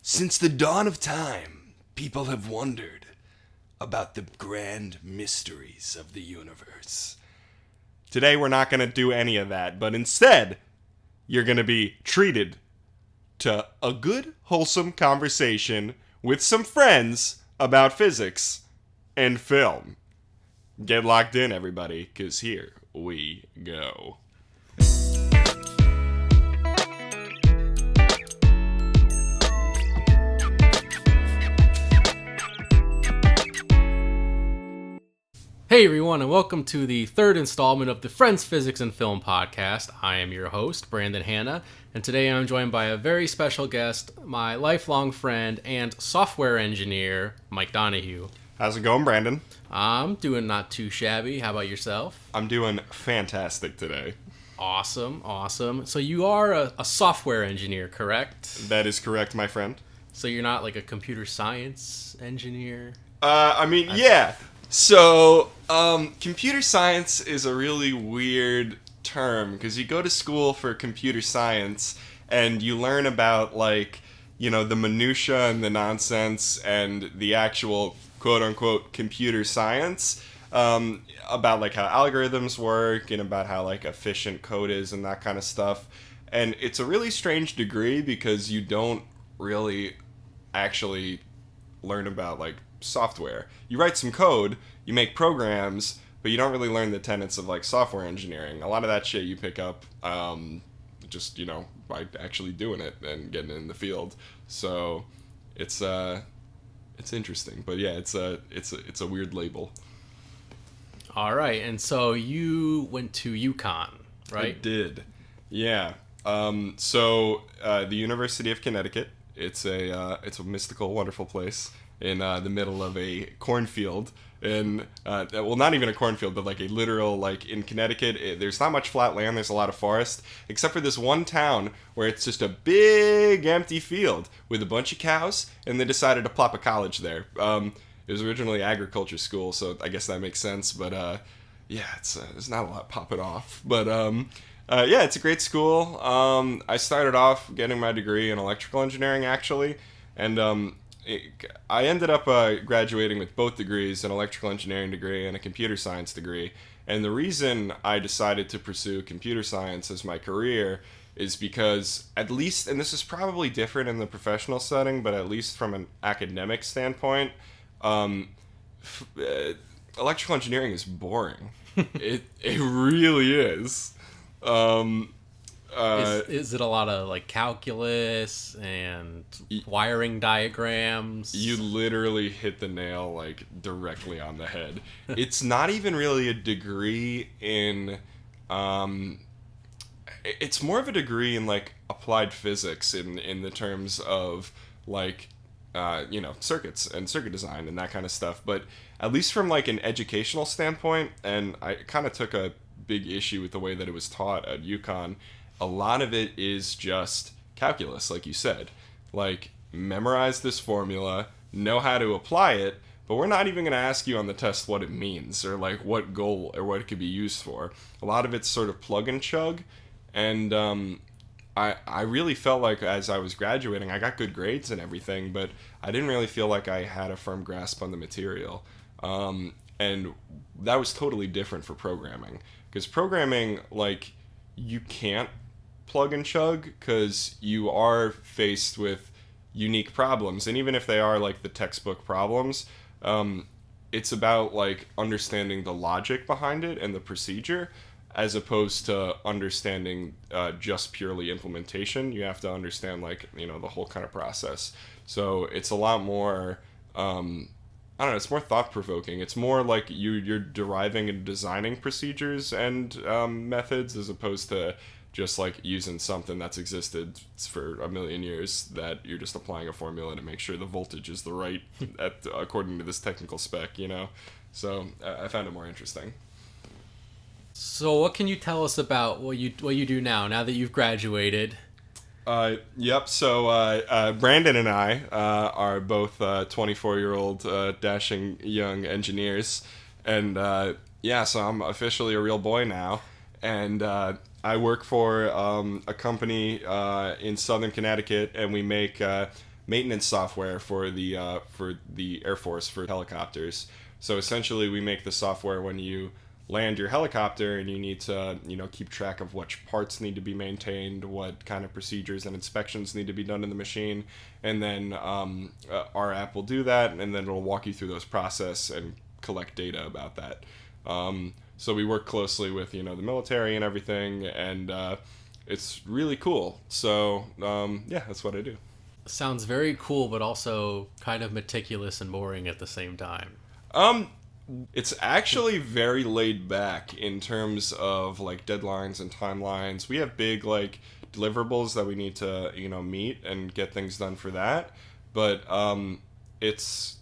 Since the dawn of time, people have wondered about the grand mysteries of the universe. Today we're not going to do any of that, but instead, you're going to be treated to a good, wholesome conversation with some friends about physics and film. Get locked in, everybody, because here we go. Hey everyone, and welcome to the third installment of the Friends Physics and Film podcast. I am your host, Brandon Hanna, and today I'm joined by a very special guest, my lifelong friend and software engineer, Mike Donohue. How's it going, Brandon? I'm doing not too shabby. How about yourself? I'm doing fantastic today. Awesome. So you are a software engineer, correct? That is correct, my friend. So you're not like a computer science engineer? Yeah. So, computer science is a really weird term because you go to school for computer science and you learn about, the minutia and the nonsense and the actual quote-unquote computer science, about, how algorithms work and about how, efficient code is and that kind of stuff. And it's a really strange degree because you don't really actually learn about, software. You write some code, you make programs, but you don't really learn the tenets of software engineering. A lot of that shit you pick up by actually doing it and getting in the field. So it's interesting, but yeah, it's a weird label. All right, and so you went to UConn, right? I did. Yeah. The University of Connecticut. It's a mystical, wonderful place in the middle of a cornfield, and not even a cornfield, but a literal, in Connecticut, there's not much flat land, there's a lot of forest, except for this one town where it's just a big empty field with a bunch of cows, and they decided to plop a college there. It was originally agriculture school, so I guess that makes sense, but there's not a lot popping off, but it's a great school. I started off getting my degree in electrical engineering, actually, and I ended up graduating with both degrees, an electrical engineering degree and a computer science degree. And the reason I decided to pursue computer science as my career is because, at least, and this is probably different in the professional setting, but at least from an academic standpoint, electrical engineering is boring. It really is. Is it a lot of calculus and wiring diagrams? You literally hit the nail directly on the head. It's not even really a degree in it's more of a degree in applied physics in the terms of circuits and circuit design and that kind of stuff. But at least from an educational standpoint, and I kind of took a big issue with the way that it was taught at UConn, a lot of it is just calculus, like you said. Memorize this formula, know how to apply it, but we're not even going to ask you on the test what it means or what goal or what it could be used for. A lot of it's sort of plug and chug, and I really felt as I was graduating, I got good grades and everything, but I didn't really feel like I had a firm grasp on the material. And that was totally different for programming. Because programming, you can't plug and chug because you are faced with unique problems. And even if they are the textbook problems, it's about understanding the logic behind it and the procedure, as opposed to understanding just purely implementation. You have to understand the whole kind of process. So it's a lot more I don't know, it's more thought-provoking. It's more you're deriving and designing procedures and methods, as opposed to just using something that's existed for a million years that you're just applying a formula to make sure the voltage is the right according to this technical spec, So I found it more interesting. So what can you tell us about what you do now that you've graduated? Yep. So Brandon and I are both 24-year-old dashing young engineers, and so I'm officially a real boy now, and I work for a company in Southern Connecticut, and we make maintenance software for the Air Force for helicopters. So essentially, we make the software when you land your helicopter and you need to, keep track of which parts need to be maintained, what kind of procedures and inspections need to be done in the machine, and then our app will do that, and then it'll walk you through those process and collect data about that. So we work closely with, the military and everything, and it's really cool. So, that's what I do. Sounds very cool, but also kind of meticulous and boring at the same time. It's actually very laid back in terms of like deadlines and timelines. We have big like deliverables that we need to meet and get things done for that. But it's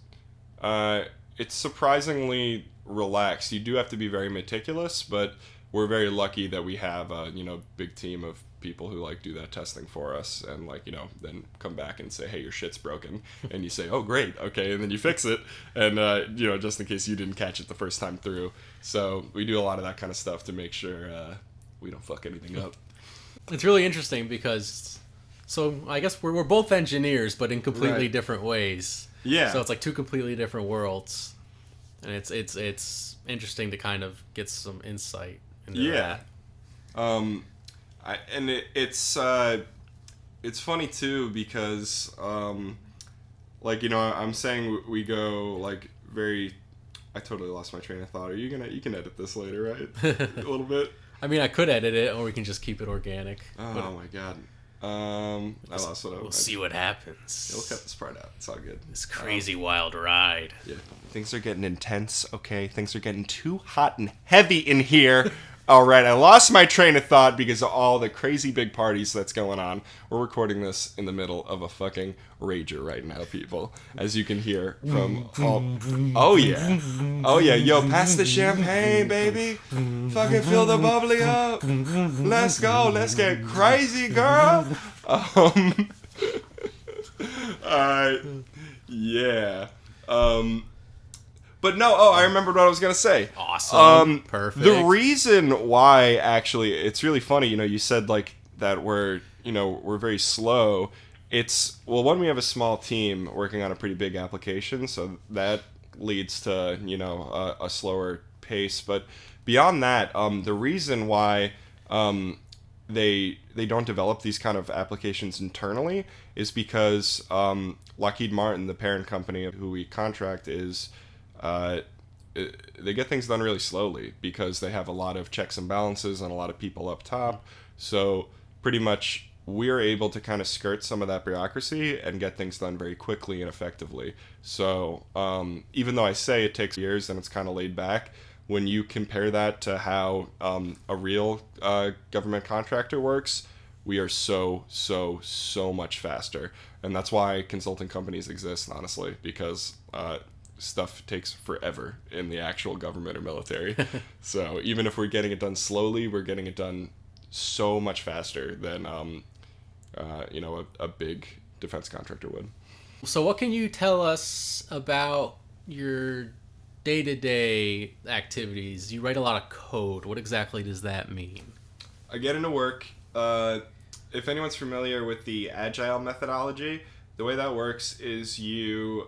surprisingly relaxed. You do have to be very meticulous, but we're very lucky that we have a big team of people who like do that testing for us and like then come back and say, hey, your shit's broken, and you say, oh great, okay, and then you fix it, and just in case you didn't catch it the first time through. So we do a lot of that kind of stuff to make sure we don't fuck anything up. It's really interesting because I guess we're both engineers, but in completely different ways. Yeah, so it's like two completely different worlds, and it's interesting to kind of get some insight into that. It's funny too because I'm saying we go like very. I totally lost my train of thought. You can edit this later, right? A little bit. I mean, I could edit it, or we can just keep it organic. Oh my god. I lost what I was. We'll see what happens. Yeah, we'll cut this part out. It's all good. This crazy wild ride. Yeah. Things are getting intense. Okay, things are getting too hot and heavy in here. All right, I lost my train of thought because of all the crazy big parties that's going on. We're recording this in the middle of a fucking rager right now, people. As you can hear from all... Oh, yeah. Oh, yeah. Yo, pass the champagne, baby. Fucking fill the bubbly up. Let's go. Let's get crazy, girl. Yeah. But no, I remembered what I was going to say. Awesome. Perfect. The reason why, actually, it's really funny, you said, like, that we're very slow. One, we have a small team working on a pretty big application, so that leads to, a slower pace. But beyond that, the reason why they don't develop these kind of applications internally is because Lockheed Martin, the parent company who we contract, is... they get things done really slowly because they have a lot of checks and balances and a lot of people up top. So pretty much we're able to kind of skirt some of that bureaucracy and get things done very quickly and effectively. So even though I say it takes years and it's kind of laid back, when you compare that to how a real government contractor works, we are so much faster. And that's why consulting companies exist, honestly, because... stuff takes forever in the actual government or military. So even if we're getting it done slowly, we're getting it done so much faster than a big defense contractor would. So what can you tell us about your day-to-day activities? You write a lot of code. What exactly does that mean? I get into work. If anyone's familiar with the agile methodology, the way that works is you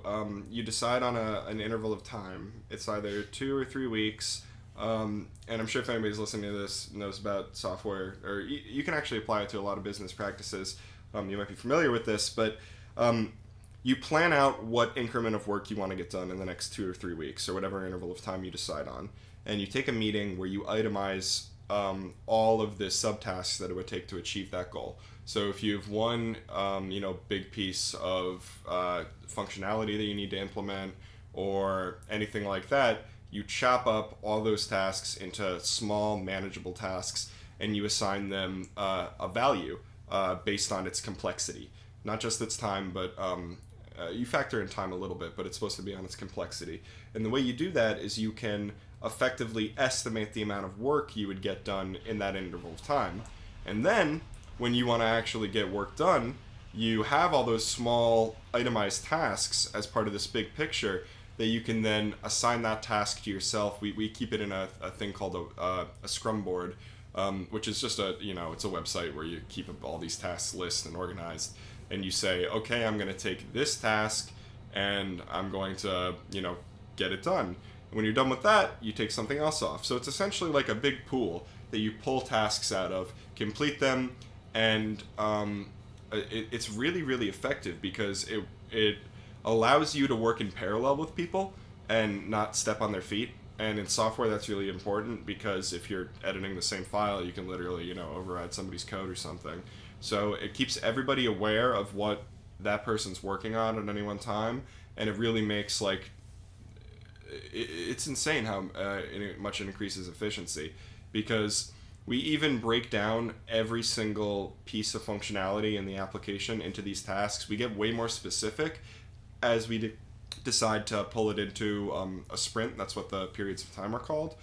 decide on an interval of time. It's either 2 or 3 weeks, and I'm sure if anybody's listening to this knows about software, or you can actually apply it to a lot of business practices. You might be familiar with this, but you plan out what increment of work you want to get done in the next 2 or 3 weeks, or whatever interval of time you decide on, and you take a meeting where you itemize all of the subtasks that it would take to achieve that goal. So if you have one, big piece of functionality that you need to implement or anything like that, you chop up all those tasks into small, manageable tasks, and you assign them a value based on its complexity. Not just its time, but you factor in time a little bit, but it's supposed to be on its complexity. And the way you do that is you can effectively estimate the amount of work you would get done in that interval of time. And then when you want to actually get work done, you have all those small itemized tasks as part of this big picture that you can then assign that task to yourself. We keep it in a thing called a Scrum board, which is just it's a website where you keep all these tasks listed and organized. and you say, okay, I'm going to take this task and I'm going to, get it done. And when you're done with that, you take something else off. So it's essentially like a big pool that you pull tasks out of, complete them, and it's really, really effective because it allows you to work in parallel with people and not step on their feet. And in software, that's really important because if you're editing the same file, you can literally, override somebody's code or something. So it keeps everybody aware of what that person's working on at any one time, and it really makes, like, it's insane how much it increases efficiency, because we even break down every single piece of functionality in the application into these tasks. We get way more specific as we decide to pull it into a sprint. That's what the periods of time are called.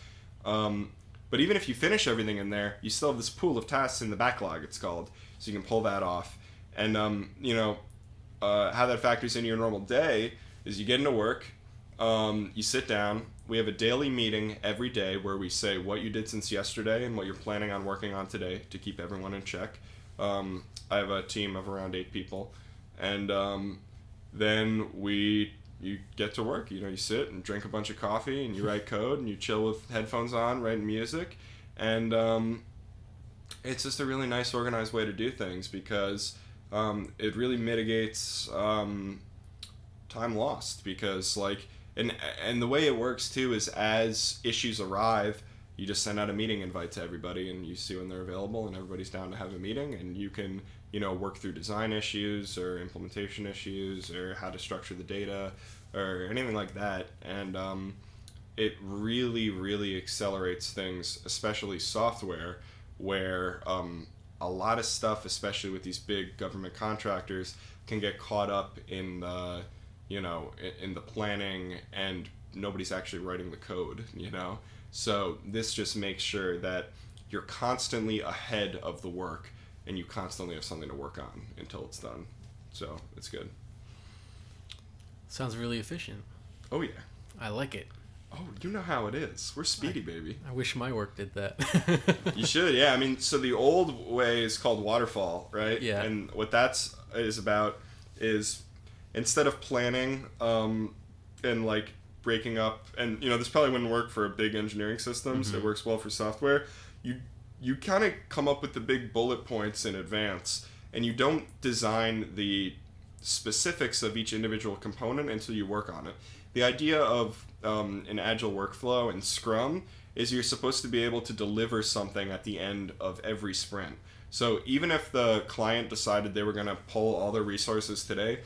But even if you finish everything in there, you still have this pool of tasks in the backlog, it's called. So you can pull that off. And, how that factors into your normal day is you get into work, you sit down, we have a daily meeting every day where we say what you did since yesterday and what you're planning on working on today to keep everyone in check. I have a team of around 8 people. And then you get to work. You sit and drink a bunch of coffee and you write code and you chill with headphones on, writing music. And it's just a really nice, organized way to do things because it really mitigates time lost. Because, and the way it works, too, is as issues arrive, you just send out a meeting invite to everybody and you see when they're available and everybody's down to have a meeting, and you can work through design issues or implementation issues or how to structure the data or anything like that. And it really, really accelerates things, especially software, where a lot of stuff, especially with these big government contractors, can get caught up in the, in the planning, and nobody's actually writing the code, So this just makes sure that you're constantly ahead of the work and you constantly have something to work on until it's done. So it's good. Sounds really efficient. Oh, yeah. I like it. Oh, you know how it is. We're speedy, baby. I wish my work did that. You should, yeah. I mean, so the old way is called waterfall, right? Yeah. And what is about is instead of planning and breaking up, and this probably wouldn't work for big engineering systems. Mm-hmm. It works well for software. You kind of come up with the big bullet points in advance, and you don't design the specifics of each individual component until you work on it. The idea of an agile workflow and Scrum is you're supposed to be able to deliver something at the end of every sprint. So even if the client decided they were going to pull all their resources today,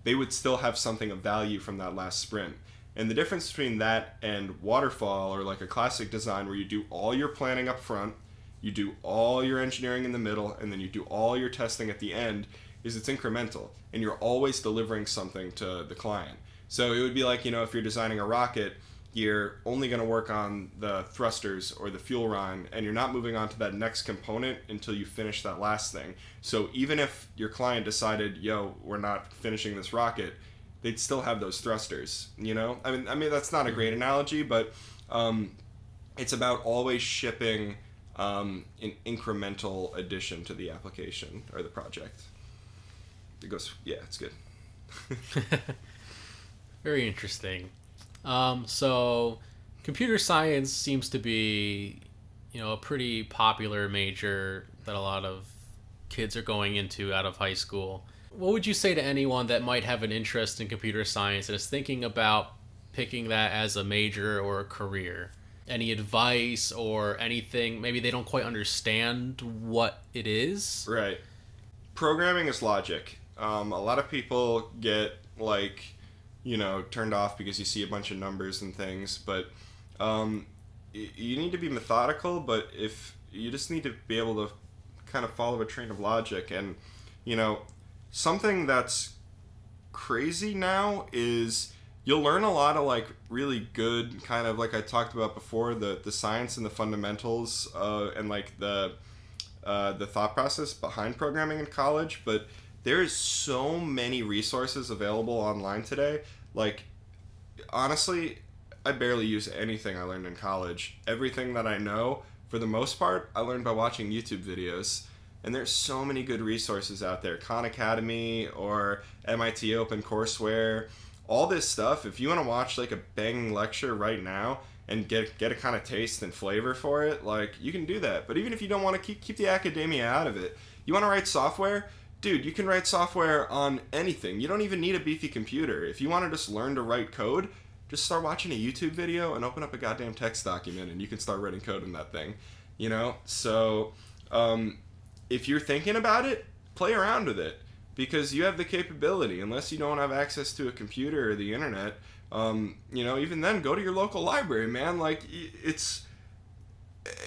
they would still have something of value from that last sprint. And the difference between that and waterfall, or like a classic design where you do all your planning up front, you do all your engineering in the middle, and then you do all your testing at the end, is it's incremental, and you're always delivering something to the client. So it would be like, if you're designing a rocket, you're only going to work on the thrusters or the fuel line, and you're not moving on to that next component until you finish that last thing. So even if your client decided, we're not finishing this rocket, they'd still have those thrusters, I mean that's not a great analogy, but it's about always shipping an incremental addition to the application or the project. It goes, it's good. Very interesting. So computer science seems to be, a pretty popular major that a lot of kids are going into out of high school. What would you say to anyone that might have an interest in computer science and is thinking about picking that as a major or a career? Any advice or anything? Maybe they don't quite understand what it is. Right. Programming is logic. A lot of people get turned off because you see a bunch of numbers and things, but you need to be methodical, but if you just need to be able to kind of follow a train of logic. And something that's crazy now is you'll learn a lot of really good kind of, like I talked about before, the science and the fundamentals and the thought process behind programming in college, but there is so many resources available online today. Honestly, I barely use anything I learned in college. Everything that I know, for the most part, I learned by watching YouTube videos. And there's so many good resources out there. Khan Academy or MIT OpenCourseWare. All this stuff, if you want to watch like a banging lecture right now and get a kind of taste and flavor for it, like, you can do that. But even if you don't want to keep the academia out of it, you want to write software? Dude, you can write software on anything. You don't even need a beefy computer. If you want to just learn to write code, just start watching a YouTube video and open up a goddamn text document and you can start writing code in that thing. You know? So, if you're thinking about it, play around with it. Because you have the capability, unless you don't have access to a computer or the internet, even then, go to your local library, man. Like,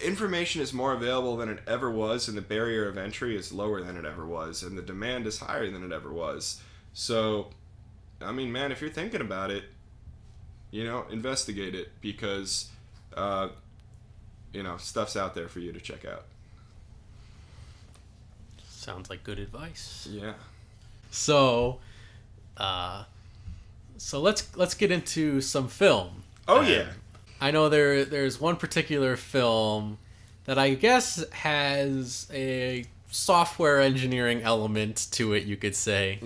information is more available than it ever was, and the barrier of entry is lower than it ever was, and the demand is higher than it ever was. So, I mean, man, if you're thinking about it, investigate it, because, stuff's out there for you to check out. Sounds like good advice. Yeah. So let's get into some film. Oh, yeah. I know there's one particular film that I guess has a software engineering element to it, you could say,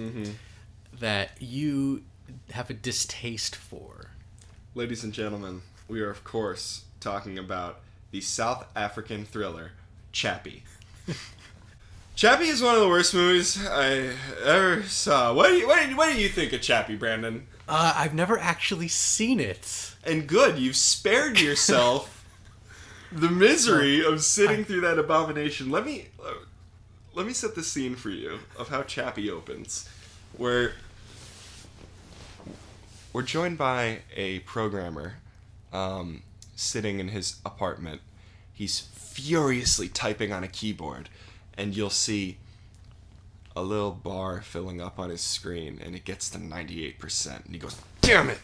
that you have a distaste for. Ladies and gentlemen, we are, of course, talking about the South African thriller, Chappie. Chappie is one of the worst movies I ever saw. What do you think of Chappie, Brandon? I've never actually seen it. And good, you've spared yourself the misery of sitting through that abomination. Let me set the scene for you of how Chappie opens. We're joined by a programmer sitting in his apartment. He's furiously typing on a keyboard. And you'll see a little bar filling up on his screen, and it gets to 98%. And he goes, "Damn it!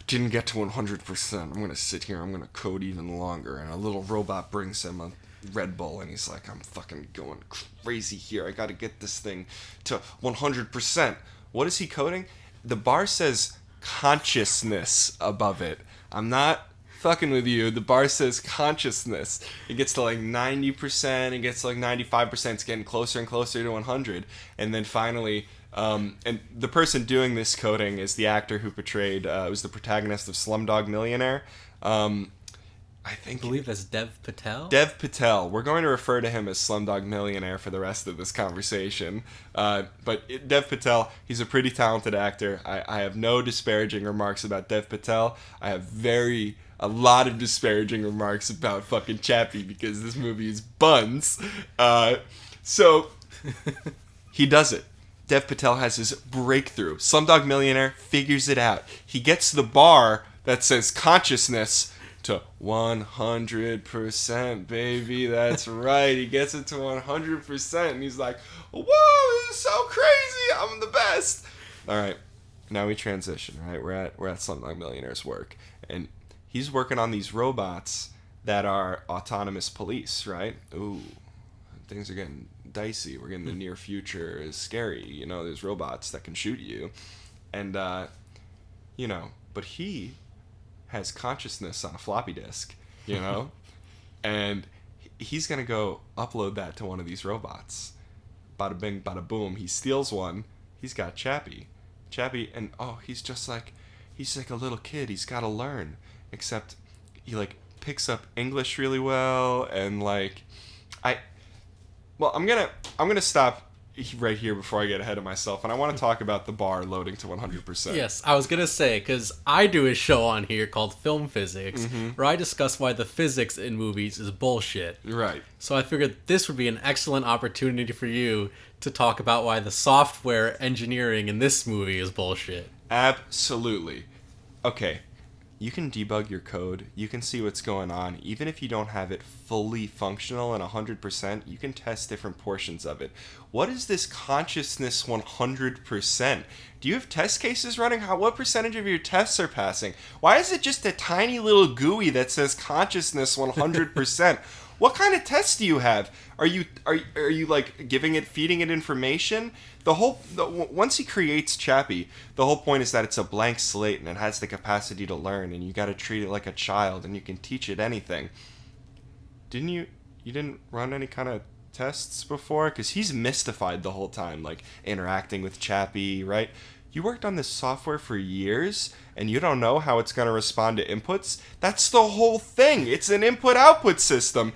Didn't get to 100%. I'm going to sit here. I'm going to code even longer." And a little robot brings him a Red Bull, and he's like, "I'm fucking going crazy here. I got to get this thing to 100%. What is he coding? The bar says consciousness above it. I'm not fucking with you. The bar says consciousness. It gets to like 90%, it gets to like 95%, it's getting closer and closer to 100. And then finally, and the person doing this coding is the actor who portrayed, was the protagonist of Slumdog Millionaire. I believe that's Dev Patel? Dev Patel. We're going to refer to him as Slumdog Millionaire for the rest of this conversation. But Dev Patel, he's a pretty talented actor. I have no disparaging remarks about Dev Patel. I have a lot of disparaging remarks about fucking Chappie, because this movie is buns. So he does it. Dev Patel has his breakthrough. Slumdog Millionaire figures it out. He gets the bar that says consciousness to 100%, baby. That's right. He gets it to 100%, and he's like, "Whoa, this is so crazy. I'm the best." All right, now we transition. Right, we're at Slumdog Millionaire's work, and he's working on these robots that are autonomous police. Right? Ooh, things are getting dicey. We're getting the near future is scary. There's robots that can shoot you, and but he has consciousness on a floppy disk, and he's gonna go upload that to one of these robots. Bada bing, bada boom. He steals one. He's got Chappie, and he's like a little kid. He's got to learn, except he like picks up English really well, and I'm gonna stop right here before I get ahead of myself, and I want to talk about the bar loading to 100%. Yes, I was gonna say, because I do a show on here called Film Physics, where I discuss why the physics in movies is bullshit. Right. So I figured this would be an excellent opportunity for you to talk about why the software engineering in this movie is bullshit. Absolutely. Okay. You can debug your code, you can see what's going on, even if you don't have it fully functional and 100%, you can test different portions of it. What is this consciousness 100%? Do you have test cases running? What percentage of your tests are passing? Why is it just a tiny little GUI that says consciousness 100%? What kind of tests do you have? Are you like feeding it information? Once he creates Chappie, the whole point is that it's a blank slate and it has the capacity to learn, and you got to treat it like a child, and you can teach it anything. You didn't run any kind of tests before? Because he's mystified the whole time, like interacting with Chappie, right? You worked on this software for years and you don't know how it's going to respond to inputs? That's the whole thing. It's an input-output system.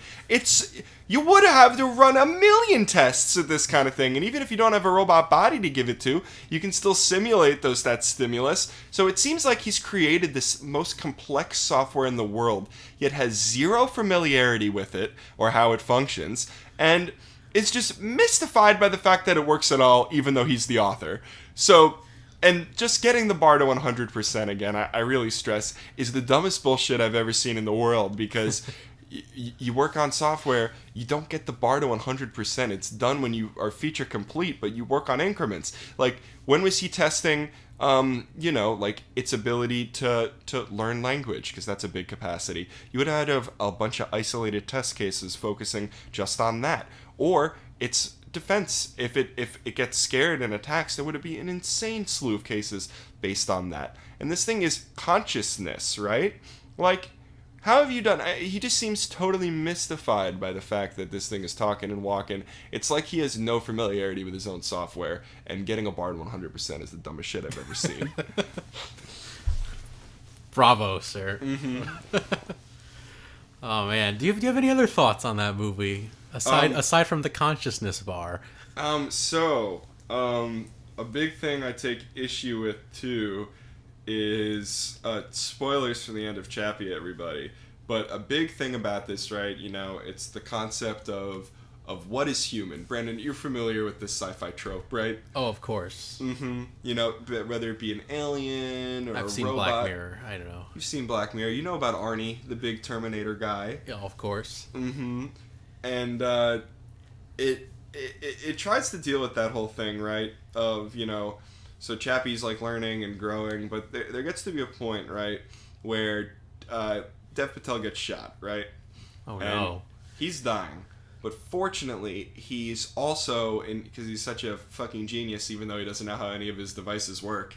You would have to run a million tests of this kind of thing. And even if you don't have a robot body to give it to, you can still simulate that stimulus. So it seems like he's created this most complex software in the world, yet has zero familiarity with it or how it functions. And is just mystified by the fact that it works at all, even though he's the author. So... And just getting the bar to 100% again, I really stress, is the dumbest bullshit I've ever seen in the world, because you work on software, you don't get the bar to 100%. It's done when you are feature complete, but you work on increments. Like, when was he testing, like, its ability to learn language, because that's a big capacity? You would have had to have a bunch of isolated test cases focusing just on that. Or its defense, if it gets scared and attacks, there would be an insane slew of cases based on that. And this thing is consciousness, right? Like, how have you done? He just seems totally mystified by the fact that this thing is talking and walking. It's like he has no familiarity with his own software, and getting a bar 100% is the dumbest shit I've ever seen. Bravo, sir. Mm-hmm. Oh man, do you have any other thoughts on that movie aside from the consciousness bar? A big thing I take issue with too is spoilers for the end of Chappie, everybody. But a big thing about this, right? It's the concept of what is human. Brandon, you're familiar with this sci-fi trope, right? Oh, of course. Mm-hmm. Whether it be an alien or I've a seen robot. Black Mirror. I don't know. You've seen Black Mirror. You know about Arnie, the big Terminator guy. Yeah, of course. Mm-hmm. And it tries to deal with that whole thing, right? Of, so Chappie's like learning and growing, but there gets to be a point, right, where Dev Patel gets shot, right? Oh, and no. He's dying. But fortunately, he's also, because he's such a fucking genius, even though he doesn't know how any of his devices work,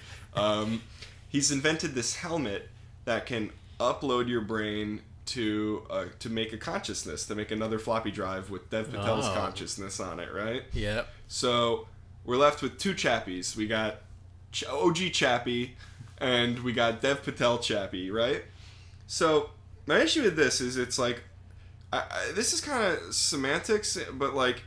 he's invented this helmet that can upload your brain to make a consciousness, to make another floppy drive with Dev Patel's consciousness on it, right? Yep. So we're left with two Chappies. We got OG Chappie, and we got Dev Patel Chappie, right? So my issue with this is it's like, this is kind of semantics, but like,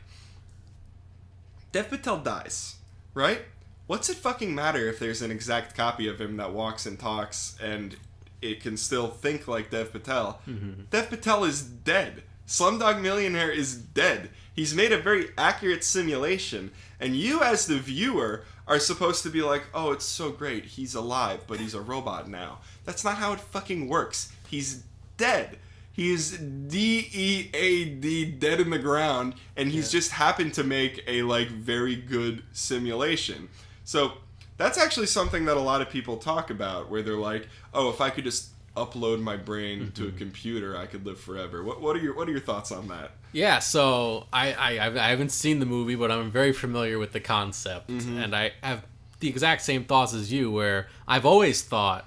Dev Patel dies, right? What's it fucking matter if there's an exact copy of him that walks and talks and it can still think like Dev Patel? Mm-hmm. Dev Patel is dead. Slumdog Millionaire is dead. He's made a very accurate simulation, and you as the viewer are supposed to be like, oh, it's so great, he's alive, but he's a robot now. That's not how it fucking works. He's dead. He is DEAD, dead in the ground, and he's just happened to make a, like, very good simulation. So that's actually something that a lot of people talk about, where they're like, oh, if I could just upload my brain to a computer, I could live forever. What are your thoughts on that? Yeah, so I haven't seen the movie, but I'm very familiar with the concept, and I have the exact same thoughts as you, where I've always thought,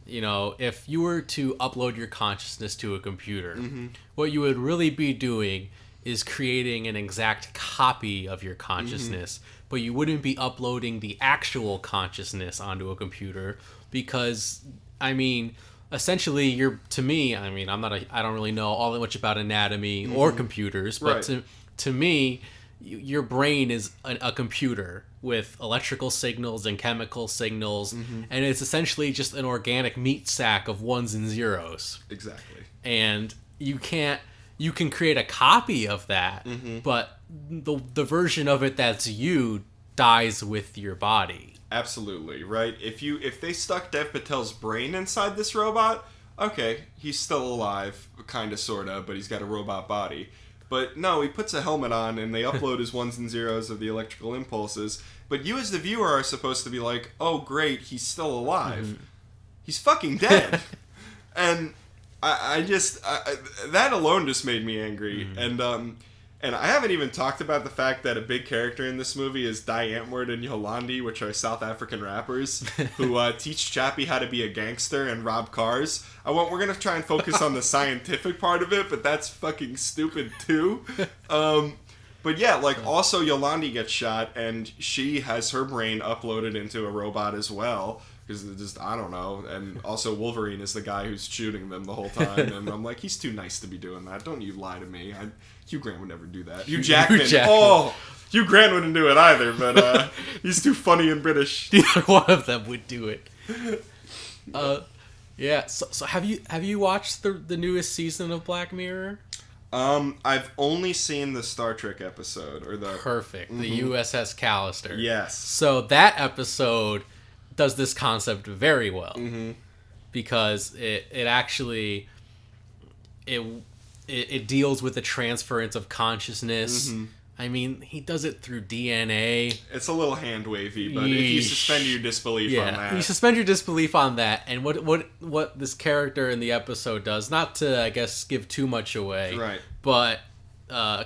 if you were to upload your consciousness to a computer, what you would really be doing is creating an exact copy of your consciousness, but you wouldn't be uploading the actual consciousness onto a computer, because, essentially, I don't really know all that much about anatomy or computers, but to me, your brain is a computer with electrical signals and chemical signals, and it's essentially just an organic meat sack of ones and zeros. Exactly. And you can create a copy of that, but the version of it that's you dies with your body. Absolutely, right? If they stuck Dev Patel's brain inside this robot, okay, he's still alive, kinda, sorta, but he's got a robot body. But no, he puts a helmet on and they upload his ones and zeros of the electrical impulses. But you as the viewer are supposed to be like, oh great, he's still alive. He's fucking dead. And I just, that alone just made me angry. And I haven't even talked about the fact that a big character in this movie is Die Antwoord and Yolandi, which are South African rappers who teach Chappie how to be a gangster and rob cars. We're going to try and focus on the scientific part of it, but that's fucking stupid too. But But yeah, like, also Yolandi gets shot, and she has her brain uploaded into a robot as well. Because just, I don't know. And also Wolverine is the guy who's shooting them the whole time. And I'm like, he's too nice to be doing that. Don't you lie to me. Hugh Grant would never do that. Hugh Jackman. Oh, Hugh Grant wouldn't do it either, but he's too funny and British. Neither one of them would do it. Yeah. So have you watched the newest season of Black Mirror? I've only seen the Star Trek episode or the Perfect. The USS Callister. Yes. So that episode does this concept very well because it actually it deals with the transference of consciousness. I mean, he does it through DNA. It's a little hand wavy, but if you suspend your disbelief on that. You suspend your disbelief on that, and what this character in the episode does, not to, I guess, give too much away, right? But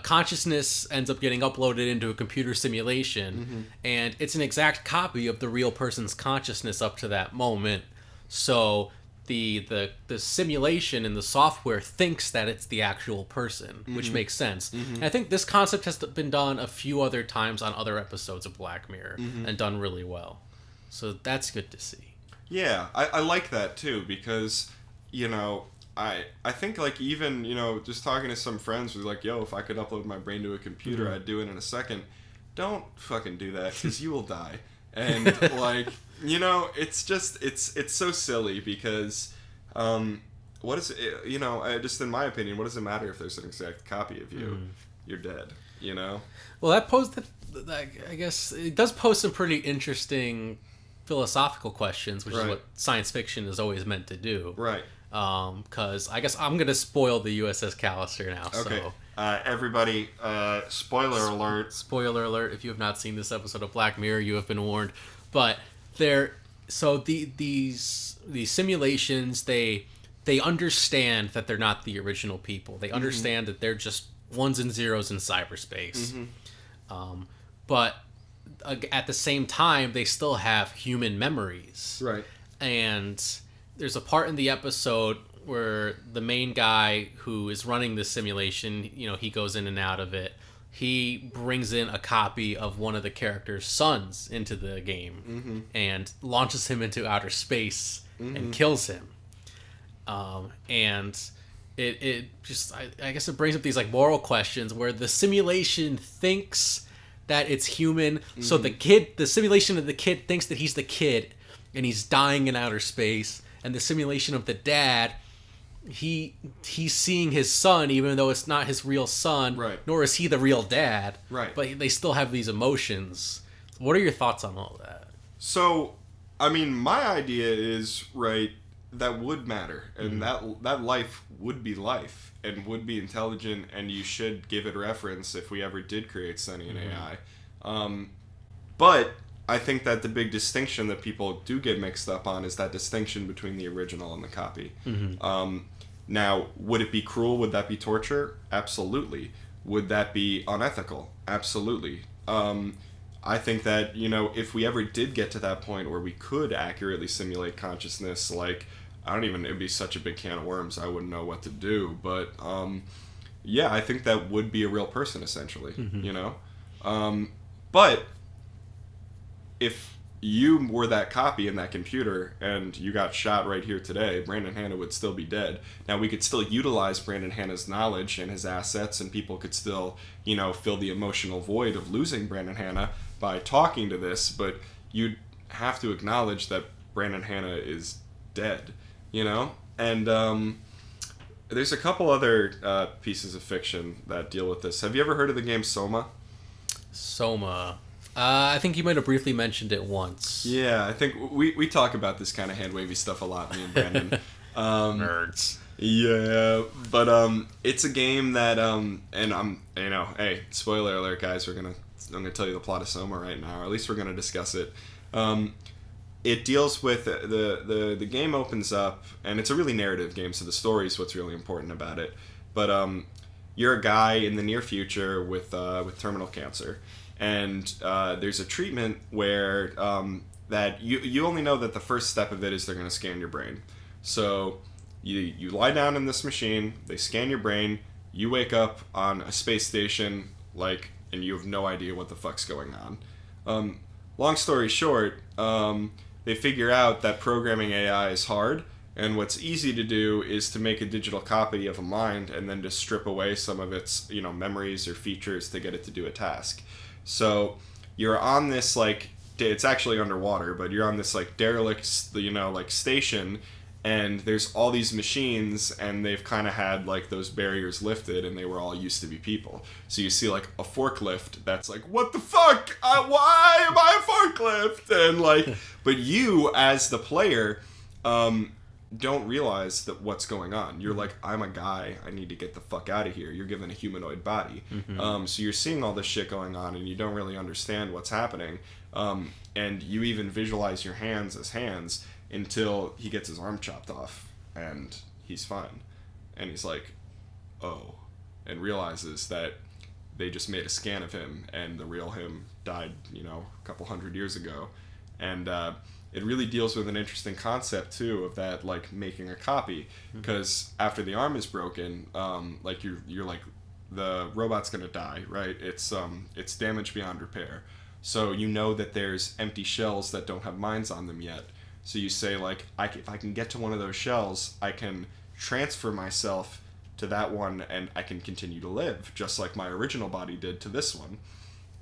consciousness ends up getting uploaded into a computer simulation, and it's an exact copy of the real person's consciousness up to that moment. So the simulation and the software thinks that it's the actual person, which makes sense. And I think this concept has been done a few other times on other episodes of Black Mirror and done really well. So that's good to see. Yeah, I like that too because, you know, I think like even, you know, just talking to some friends who's like, yo, if I could upload my brain to a computer, I'd do it in a second. Don't fucking do that because you will die. And like, you know, it's just it's so silly because what is it, you know, just in my opinion, what does it matter if there's an exact copy of you? You're dead, you know. Well, that posed I guess it does pose some pretty interesting philosophical questions, which is what science fiction is always meant to do. Right. Because I guess I'm gonna spoil the USS Callister now. Okay. So. Everybody, spoiler alert. Spoiler alert, if you have not seen this episode of Black Mirror, you have been warned. But these simulations, they understand that they're not the original people. They understand that they're just ones and zeros in cyberspace. But at the same time, they still have human memories. Right. And there's a part in the episode where the main guy who is running this simulation, you know, he goes in and out of it. He brings in a copy of one of the character's sons into the game and launches him into outer space and kills him. And it just, I guess it brings up these like moral questions where the simulation thinks that it's human. So the simulation of the kid thinks that he's the kid and he's dying in outer space. And the simulation of the dad, he's seeing his son, even though it's not his real son, nor is he the real dad. Right. But they still have these emotions. What are your thoughts on all that? So, I mean, my idea is, right, that would matter. And that life would be life and would be intelligent, and you should give it reference if we ever did create sentient AI. But I think that the big distinction that people do get mixed up on is that distinction between the original and the copy. Now, would it be cruel? Would that be torture? Absolutely. Would that be unethical? Absolutely. I think that, you know, if we ever did get to that point where we could accurately simulate consciousness, like, it'd be such a big can of worms, I wouldn't know what to do. But, yeah, I think that would be a real person, essentially, you know? But if you were that copy in that computer and you got shot right here today, Brandon Hanna would still be dead. Now, we could still utilize Brandon Hanna's knowledge and his assets, and people could still, you know, fill the emotional void of losing Brandon Hanna by talking to this, but you'd have to acknowledge that Brandon Hanna is dead, you know? And there's a couple other pieces of fiction that deal with this. Have you ever heard of the game Soma? Soma. I think you might have briefly mentioned it once. Yeah, I think we talk about this kind of hand-wavy stuff a lot, me and Brandon. Nerds. Yeah, but it's a game that and hey, spoiler alert, guys, I'm gonna tell you the plot of Soma right now, or at least we're gonna discuss it. It deals with the game opens up, and it's a really narrative game, so the story is what's really important about it. But you're a guy in the near future with terminal cancer. And there's a treatment where that you only know that the first step of it is they're going to scan your brain. So you lie down in this machine, they scan your brain, you wake up on a space station like and you have no idea what the fuck's going on. Long story short, they figure out that programming AI is hard, and what's easy to do is to make a digital copy of a mind and then to strip away some of its, memories or features to get it to do a task. So you're on this, like, it's actually underwater, but you're on this, like, derelict, station, and there's all these machines, and they've kind of had, like, those barriers lifted, and they were all used to be people. So you see, like, a forklift that's like, what the fuck? Why am I a forklift? And, like, but you, as the player, don't realize that what's going on. You're like, I'm a guy. I need to get the fuck out of here. You're given a humanoid body. So you're seeing all this shit going on, and you don't really understand what's happening. And you even visualize your hands as hands until he gets his arm chopped off, and he's fine. And he's like, oh, and realizes that they just made a scan of him, and the real him died, a couple hundred years ago. And it really deals with an interesting concept too of that, like, making a copy, because after the arm is broken, like, you're like, the robot's gonna die, right? It's damaged beyond repair. So you know that there's empty shells that don't have minds on them yet. So you say, like, if I can get to one of those shells, I can transfer myself to that one, and I can continue to live, just like my original body did to this one.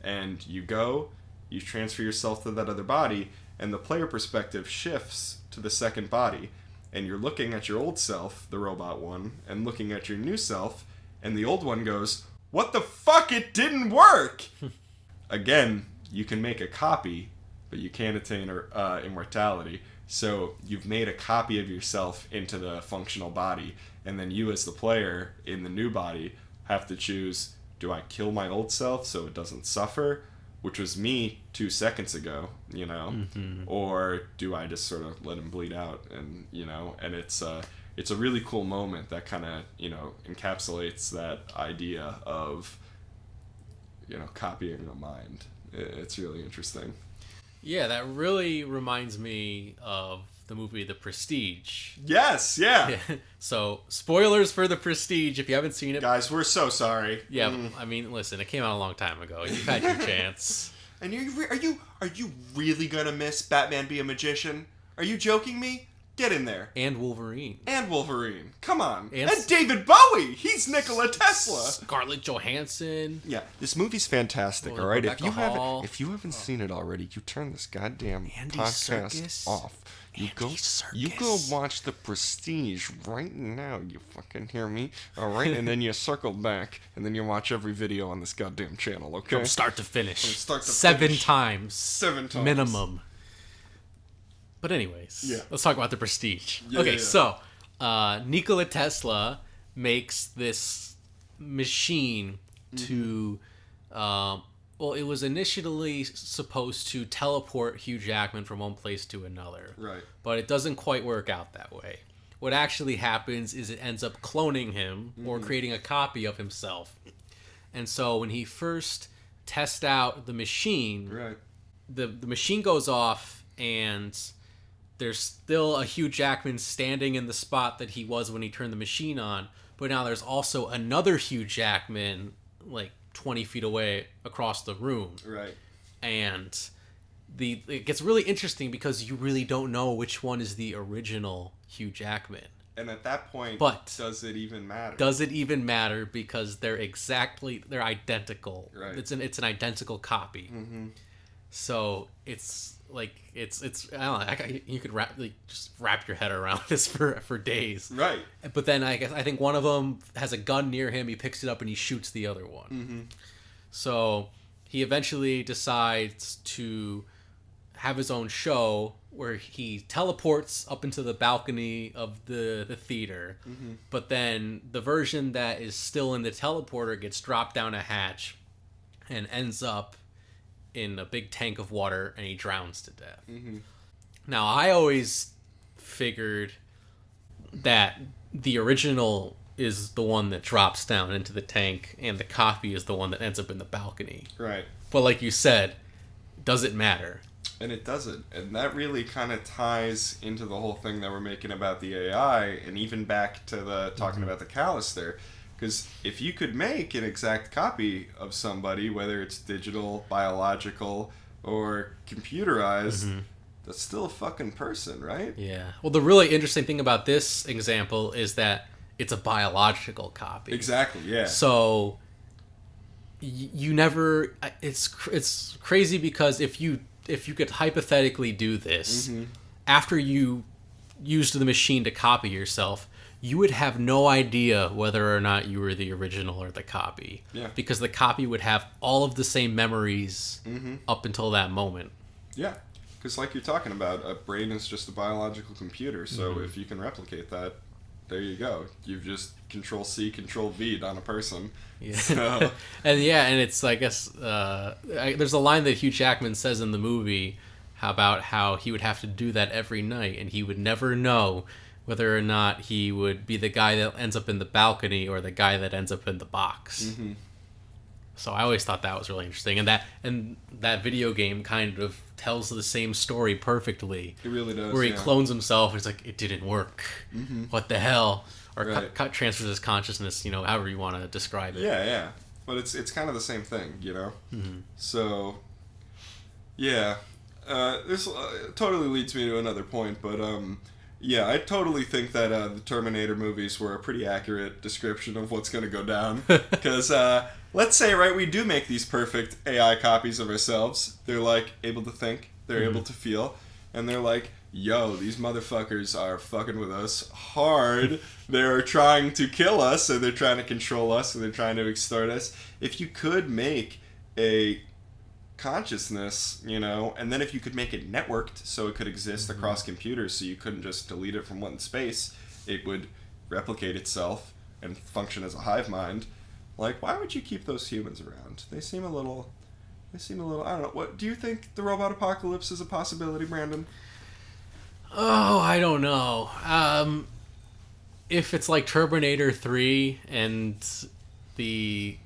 And you go, you transfer yourself to that other body, and the player perspective shifts to the second body. And you're looking at your old self, the robot one, and looking at your new self, and the old one goes, what the fuck, it didn't work! Again, you can make a copy, but you can't attain immortality. So you've made a copy of yourself into the functional body, and then you as the player in the new body have to choose, do I kill my old self so it doesn't suffer, which was me 2 seconds ago, or do I just sort of let him bleed out? And, and it's a really cool moment that kind of, encapsulates that idea of, copying a mind. It's really interesting. Yeah, that really reminds me of the movie The Prestige. Yes, yeah. So, spoilers for The Prestige if you haven't seen it. Guys, we're so sorry. Yeah, I mean, listen, it came out a long time ago. You've had your chance. And are you really gonna miss Batman Be a Magician? Are you joking me? Get in there. And Wolverine. Come on. And David Bowie. He's Nikola Tesla. Scarlett Johansson. Yeah, this movie's fantastic. All right, Rebecca Hall. if you haven't seen it already, you turn this goddamn Andy podcast Serkis. off. You go watch The Prestige right now. You fucking hear me? All right, and then you circle back, and then you watch every video on this goddamn channel. Okay. From start to finish. Seven times. Minimum. But anyways, let's talk about The Prestige. So Nikola Tesla makes this machine to, it was initially supposed to teleport Hugh Jackman from one place to another. Right. But it doesn't quite work out that way. What actually happens is it ends up cloning him or creating a copy of himself. And so when he first tests out the machine, the machine goes off, and there's still a Hugh Jackman standing in the spot that he was when he turned the machine on, but now there's also another Hugh Jackman, like 20 feet away across the room. Right. And it gets really interesting because you really don't know which one is the original Hugh Jackman. And at that point, does it even matter? Does it even matter? Because they're identical. Right. It's an identical copy. So it's like it's I don't know, you could just wrap your head around this for days. Right. But then I think one of them has a gun near him. He picks it up and he shoots the other one. So he eventually decides to have his own show where he teleports up into the balcony of the theater. But then the version that is still in the teleporter gets dropped down a hatch and ends up in a big tank of water, and he drowns to death. Now, I always figured that the original is the one that drops down into the tank, and the copy is the one that ends up in the balcony. Right. But like you said, does it matter? And it doesn't. And that really kind of ties into the whole thing that we're making about the AI, and even back to the talking about the Callister. Because if you could make an exact copy of somebody, whether it's digital, biological, or computerized, that's still a fucking person, right? Yeah. Well, the really interesting thing about this example is that it's a biological copy. Exactly, yeah. So you never. It's crazy because if you could hypothetically do this after you used the machine to copy yourself, you would have no idea whether or not you were the original or the copy. Yeah. Because the copy would have all of the same memories up until that moment. Yeah. Because like you're talking about, a brain is just a biological computer. So if you can replicate that, there you go. You've just Control-C, Control-V on a person. Yeah. So. and it's, I guess, there's a line that Hugh Jackman says in the movie about how he would have to do that every night, and he would never know whether or not he would be the guy that ends up in the balcony or the guy that ends up in the box. So I always thought that was really interesting, and that video game kind of tells the same story perfectly. It really does. Where he clones himself, and it's like, it didn't work. What the hell? Or transfers his consciousness, however you want to describe it. Yeah. But it's kind of the same thing, So, yeah. This totally leads me to another point, but yeah, I totally think that the Terminator movies were a pretty accurate description of what's going to go down. Because let's say, right, we do make these perfect AI copies of ourselves. They're, like, able to think. They're able to feel. And they're like, yo, these motherfuckers are fucking with us hard. They're trying to kill us, and they're trying to control us, and they're trying to extort us. If you could make a consciousness, and then if you could make it networked so it could exist across computers, so you couldn't just delete it from one space, it would replicate itself and function as a hive mind. Like, why would you keep those humans around? They seem a little, I don't know. What do you think? The robot apocalypse is a possibility, Brandon? Oh, I don't know. If it's like Terminator 3 and the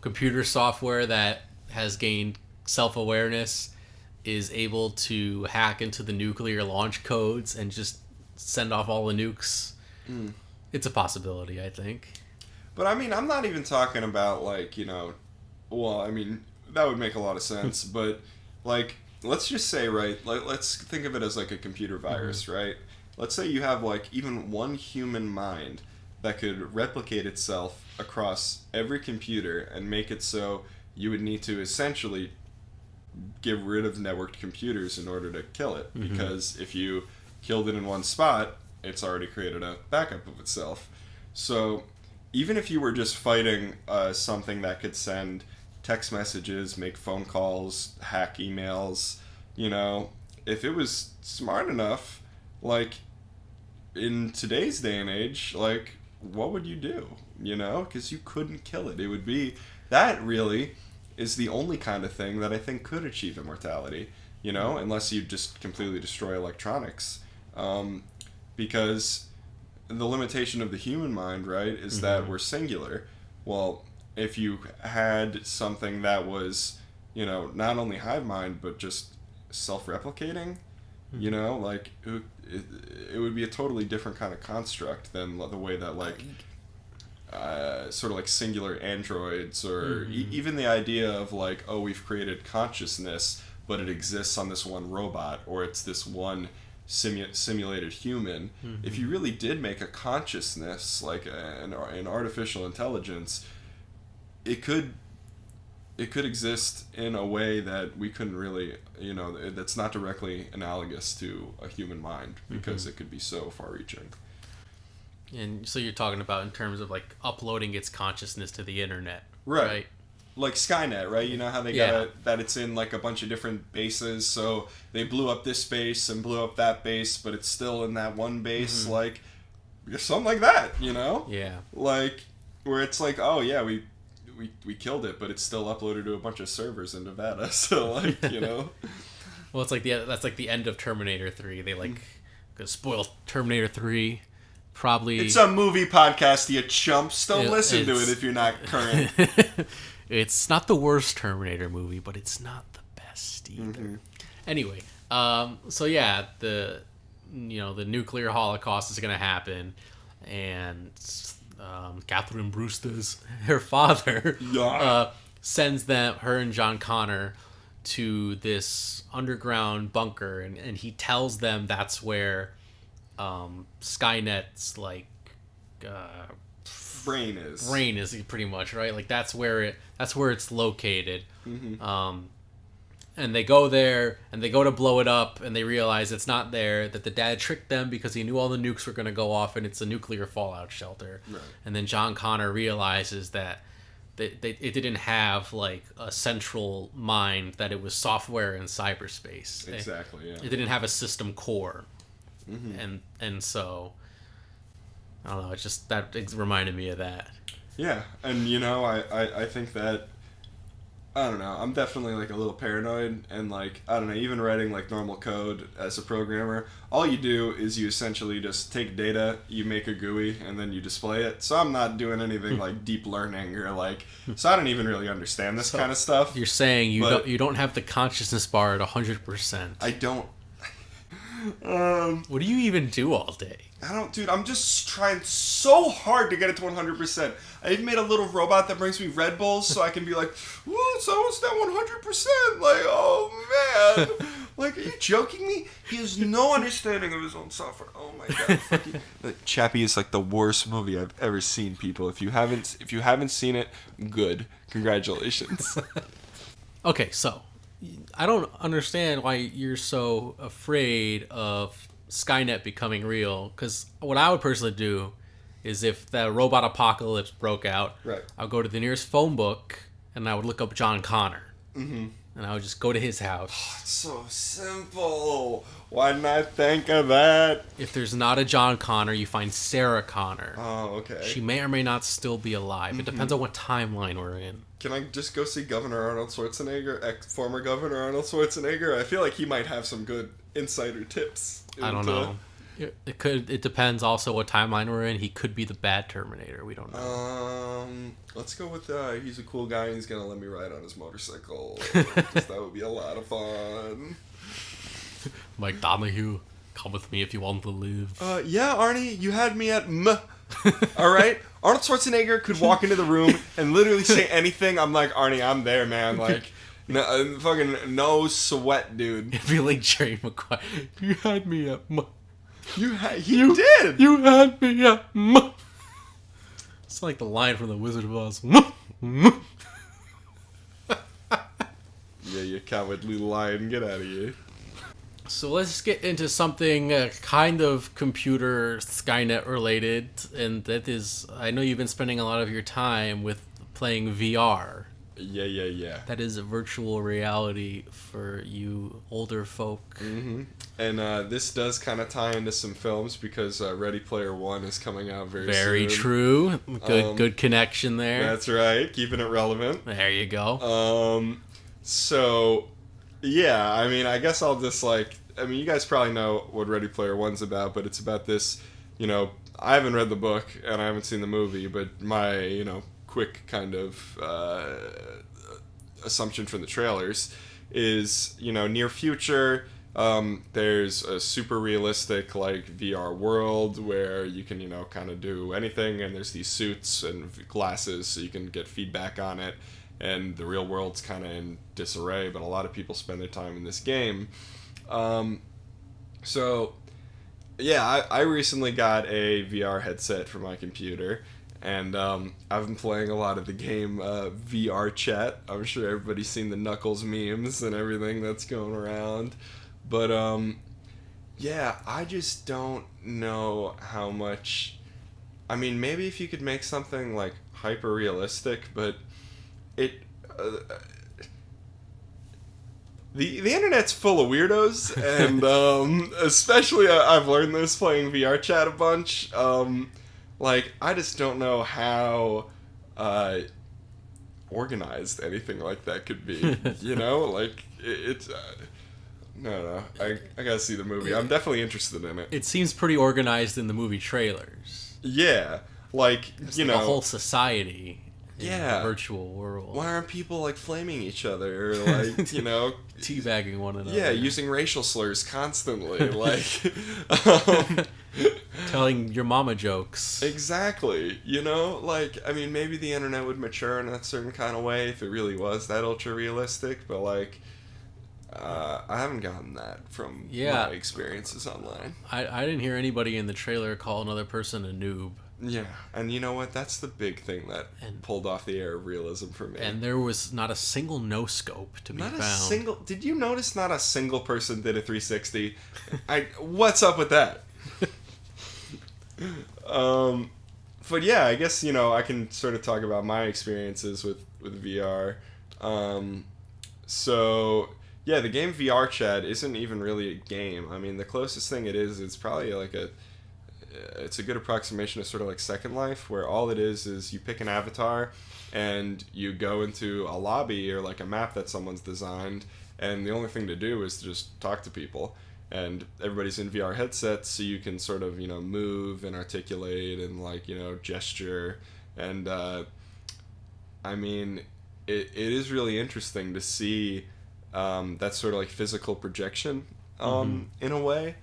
computer software that has gained self-awareness is able to hack into the nuclear launch codes and just send off all the nukes, it's a possibility, I think. But I mean, I'm not even talking about like, well, I mean, that would make a lot of sense, but like, let's just say, right, like, let's think of it as like a computer virus, right? Let's say you have like even one human mind that could replicate itself across every computer and make it so you would need to essentially get rid of networked computers in order to kill it. Because if you killed it in one spot, it's already created a backup of itself. So even if you were just fighting something that could send text messages, make phone calls, hack emails, if it was smart enough, like in today's day and age, like what would you do? Because you couldn't kill it. It would be, that really is the only kind of thing that I think could achieve immortality, unless you just completely destroy electronics. Because the limitation of the human mind, right, is that we're singular. Well, if you had something that was, not only hive mind, but just self-replicating, like it would be a totally different kind of construct than the way that like sort of like singular androids or even the idea of like, oh, we've created consciousness, but it exists on this one robot, or it's this one simulated human. If you really did make a consciousness, like an artificial intelligence, it could exist in a way that we couldn't really, that's not directly analogous to a human mind, because it could be so far-reaching. And so you're talking about in terms of like uploading its consciousness to the internet, right? Like Skynet, right? You know how they got that it's in like a bunch of different bases, so they blew up this base and blew up that base, but it's still in that one base, like something like that, Yeah. Like where it's like, oh yeah, we killed it, but it's still uploaded to a bunch of servers in Nevada, so like, Well, it's like that's like the end of Terminator 3. They like gonna spoil Terminator 3. Probably it's a movie podcast, you chumps. Don't listen to it if you're not current. It's not the worst Terminator movie, but it's not the best either. Anyway, so yeah, the nuclear holocaust is gonna happen, and Catherine Brewster's her father sends her and John Connor to this underground bunker, and he tells them that's where Skynet's like brain is pretty much, right? Like that's where it's located. And they go there and they go to blow it up and they realize it's not there, that the dad tricked them because he knew all the nukes were going to go off and it's a nuclear fallout shelter. Right. And then John Connor realizes that it didn't have like a central mind, that it was software in cyberspace. Exactly, yeah. It didn't have a system core. And so I don't know, it reminded me of that. Yeah, and I think that, I don't know, I'm definitely like a little paranoid, and like, I don't know, even writing like normal code as a programmer, all you do is you essentially just take data, you make a GUI, and then you display it. So I'm not doing anything like deep learning or like, so I don't even really understand this kind of stuff. You're saying you don't have the consciousness bar at 100%. I don't. What do you even do all day? I don't, dude, I'm just trying so hard to get it to 100%. I even made a little robot that brings me Red Bulls so I can be like, whoa, so it's that 100%. Like, oh, man. Like, are you joking me? He has no understanding of his own software. Oh, my God. Chappie is like the worst movie I've ever seen, people. If you haven't seen it, good. Congratulations. Okay, so I don't understand why you're so afraid of Skynet becoming real, because what I would personally do is, if the robot apocalypse broke out, right, I'll go to the nearest phone book and I would look up John Connor. And I would just go to his house. Oh, it's so simple. Why didn't I think of that? If there's not a John Connor, you find Sarah Connor. Oh, okay. She may or may not still be alive. It depends on what timeline we're in. Can I just go see Governor Arnold Schwarzenegger, former Governor Arnold Schwarzenegger? I feel like he might have some good insider tips. I don't know. It depends also what timeline we're in. He could be the bad Terminator. We don't know. Let's go with he's a cool guy and he's gonna let me ride on his motorcycle. 'Cause that would be a lot of fun. Like Donohue, come with me if you want to live. Yeah, Arnie, you had me at all right? Arnold Schwarzenegger could walk into the room and literally say anything. I'm like, Arnie, I'm there, man. Like, no, fucking no sweat, dude. It'd be like Jerry Maguire. You had me at You did. You had me at It's like the line from the Wizard of Oz. Yeah, you cowardly lion, get out of here. So let's get into something kind of computer Skynet related, and that is, I know you've been spending a lot of your time with playing VR. Yeah. That is a virtual reality for you older folk. Mm-hmm. And this does kind of tie into some films, because Ready Player One is coming out very soon. Very true. Good connection there. That's right. Keeping it relevant. There you go. So, yeah, I mean, I guess I'll just you guys probably know what Ready Player One's about, but it's about this, I haven't read the book and I haven't seen the movie, but my, quick kind of assumption from the trailers is, near future, there's a super realistic VR world where you can kind of do anything, and there's these suits and glasses so you can get feedback on it, and the real world's kind of in disarray, but a lot of people spend their time in this game. So yeah, I recently got a VR headset for my computer, and I've been playing a lot of the game VR Chat. I'm sure everybody's seen the Knuckles memes and everything that's going around. But yeah, I just don't know how much. I mean, maybe if you could make something like hyper realistic, but it the internet's full of weirdos, and especially I've learned this playing VR Chat a bunch. I just don't know how organized anything like that could be. It's. No. I gotta see the movie. I'm definitely interested in it. It seems pretty organized in the movie trailers. Yeah, It's like a whole society. in the virtual world. Why aren't people like flaming each other or like, you know, teabagging one another? Yeah, using racial slurs constantly, like telling your mama jokes. Exactly. You know, like, I mean, maybe the internet would mature in a certain kind of way if it really was that ultra realistic, but like I haven't gotten that from my experiences online. I didn't hear anybody in the trailer call another person a noob. Yeah, and you know what? That's the big thing that pulled off the air of realism for me. And there was not a single no-scope to be found. Did you notice not a single person did a 360? What's up with that? But yeah, I guess, you know, I can sort of talk about my experiences with VR. So, yeah, the game VR Chat isn't even really a game. I mean, the closest thing it is, it's probably like it's a good approximation of sort of like Second Life, where all it is you pick an avatar and you go into a lobby or like a map that someone's designed, and the only thing to do is to just talk to people. And everybody's in VR headsets, so you can sort of, you know, move and articulate and like, you know, gesture. And I mean, it is really interesting to see that sort of like physical projection in a way.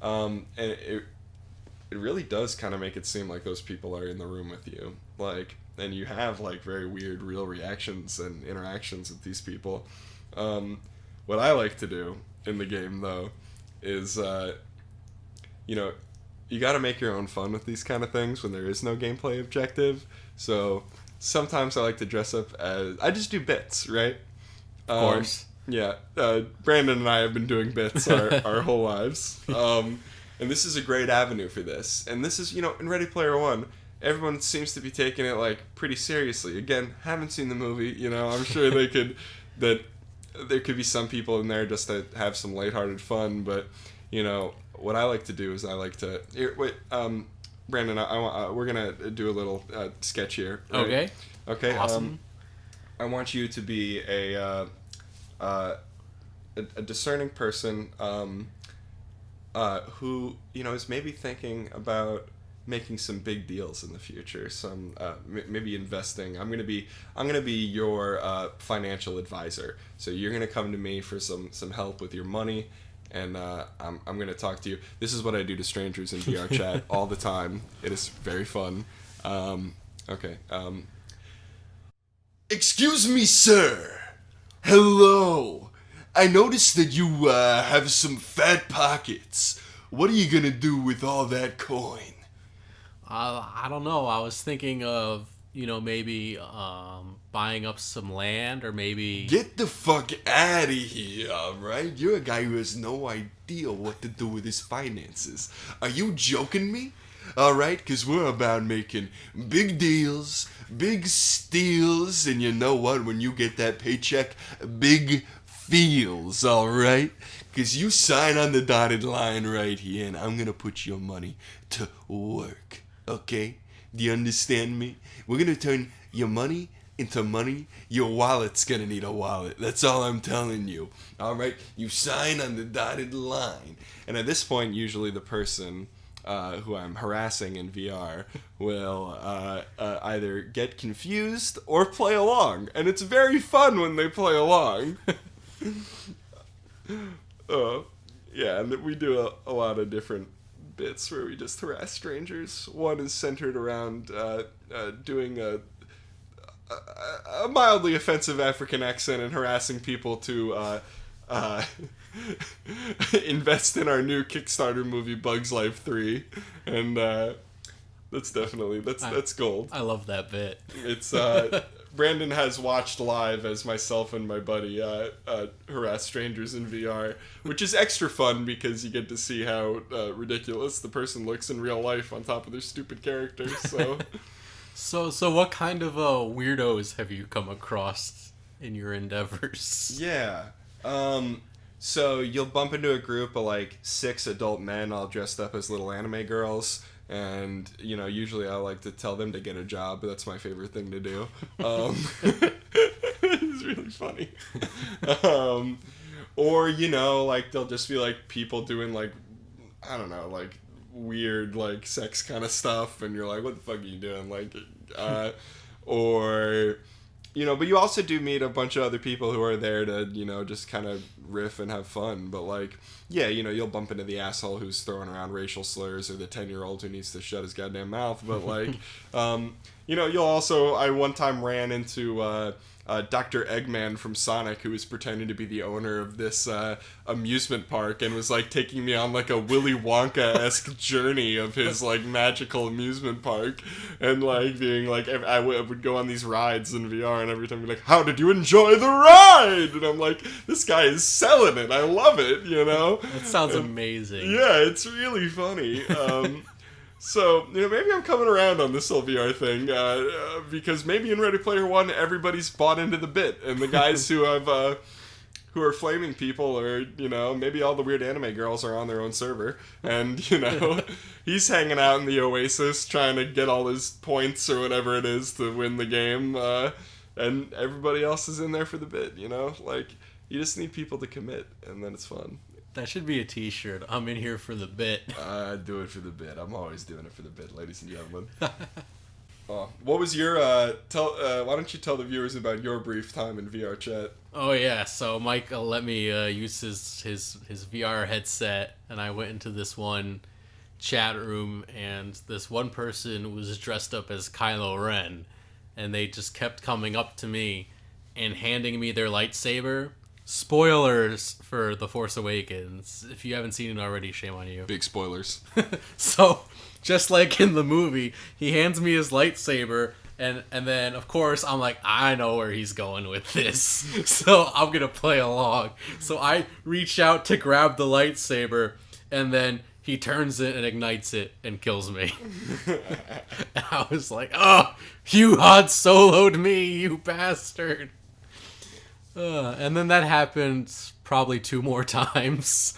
And it really does kind of make it seem like those people are in the room with you. Like, and you have like very weird real reactions and interactions with these people. What I like to do in the game though is, you know, you got to make your own fun with these kind of things when there is no gameplay objective. So sometimes I like to dress up as, I just do bits, right? Of course. Yeah. Brandon and I have been doing bits our whole lives. And this is a great avenue for this. And this is, you know, in Ready Player One, everyone seems to be taking it, like, pretty seriously. Again, haven't seen the movie, you know, I'm sure that there could be some people in there just to have some lighthearted fun, but, you know, what I like to do is I like to... Here, wait, Brandon, we're going to do a little sketch here. Right? Okay. Awesome. I want you to be a discerning person... who, you know, is maybe thinking about making some big deals in the future. Some maybe investing. I'm gonna be your financial advisor. So you're gonna come to me for some help with your money, and I'm gonna talk to you. This is what I do to strangers in VR chat all the time. It is very fun. Okay. Excuse me, sir. Hello. I noticed that you have some fat pockets. What are you gonna do with all that coin? I don't know. I was thinking of, you know, maybe buying up some land, or maybe... Get the fuck out of here, alright? You're a guy who has no idea what to do with his finances. Are you joking me? Alright, because we're about making big deals, big steals, and you know what? When you get that paycheck, big feels, alright? Because you sign on the dotted line right here, and I'm going to put your money to work, okay? Do you understand me? We're going to turn your money into money. Your wallet's going to need a wallet. That's all I'm telling you, alright? You sign on the dotted line. And at this point, usually the person who I'm harassing in VR will either get confused or play along. And it's very fun when they play along. Yeah, and we do a lot of different bits where we just harass strangers. One is centered around doing a mildly offensive African accent and harassing people to invest in our new Kickstarter movie Bugs Life 3, and that's definitely that's gold. I love that bit. It's Brandon has watched live as myself and my buddy harass strangers in VR, which is extra fun because you get to see how ridiculous the person looks in real life on top of their stupid characters. So what kind of weirdos have you come across in your endeavors? Yeah. So you'll bump into a group of like 6 adult men all dressed up as little anime girls. And, you know, usually I like to tell them to get a job. That's my favorite thing to do. It's really funny. Or, you know, like, they'll just be, like, people doing, like, I don't know, like, weird, like, sex kind of stuff. And you're like, what the fuck are you doing? Like, or but you also do meet a bunch of other people who are there to, just kind of riff and have fun. But, like, yeah, you'll bump into the asshole who's throwing around racial slurs or the 10-year-old who needs to shut his goddamn mouth. But, like, you'll also, I one time ran into Dr. Eggman from Sonic, who was pretending to be the owner of this amusement park and was, like, taking me on, like, a Willy Wonka-esque journey of his, like, magical amusement park. And, like, being, like, I would go on these rides in VR and every time be like, how did you enjoy the ride? And I'm like, this guy is selling it. I love it, That sounds amazing. Yeah, it's really funny. So, maybe I'm coming around on this whole VR thing, because maybe in Ready Player One, everybody's bought into the bit, and the guys who are flaming people are, maybe all the weird anime girls are on their own server, and, he's hanging out in the Oasis trying to get all his points or whatever it is to win the game, and everybody else is in there for the bit, like, you just need people to commit, and then it's fun. That should be a t-shirt. I'm in here for the bit. I do it for the bit. I'm always doing it for the bit, ladies and gentlemen. What was your, why don't you tell the viewers about your brief time in VR chat? Oh yeah, so Mike let me use his VR headset, and I went into this one chat room, and this one person was dressed up as Kylo Ren, and they just kept coming up to me and handing me their lightsaber. Spoilers for The Force Awakens. If you haven't seen it already, shame on you. Big spoilers. So, just like in the movie, he hands me his lightsaber, and then, of course, I'm like, I know where he's going with this. So, I'm going to play along. So, I reach out to grab the lightsaber, and then he turns it and ignites it and kills me. And I was like, oh, you Han Solo'd me, you bastard. And then that happened probably 2 more times.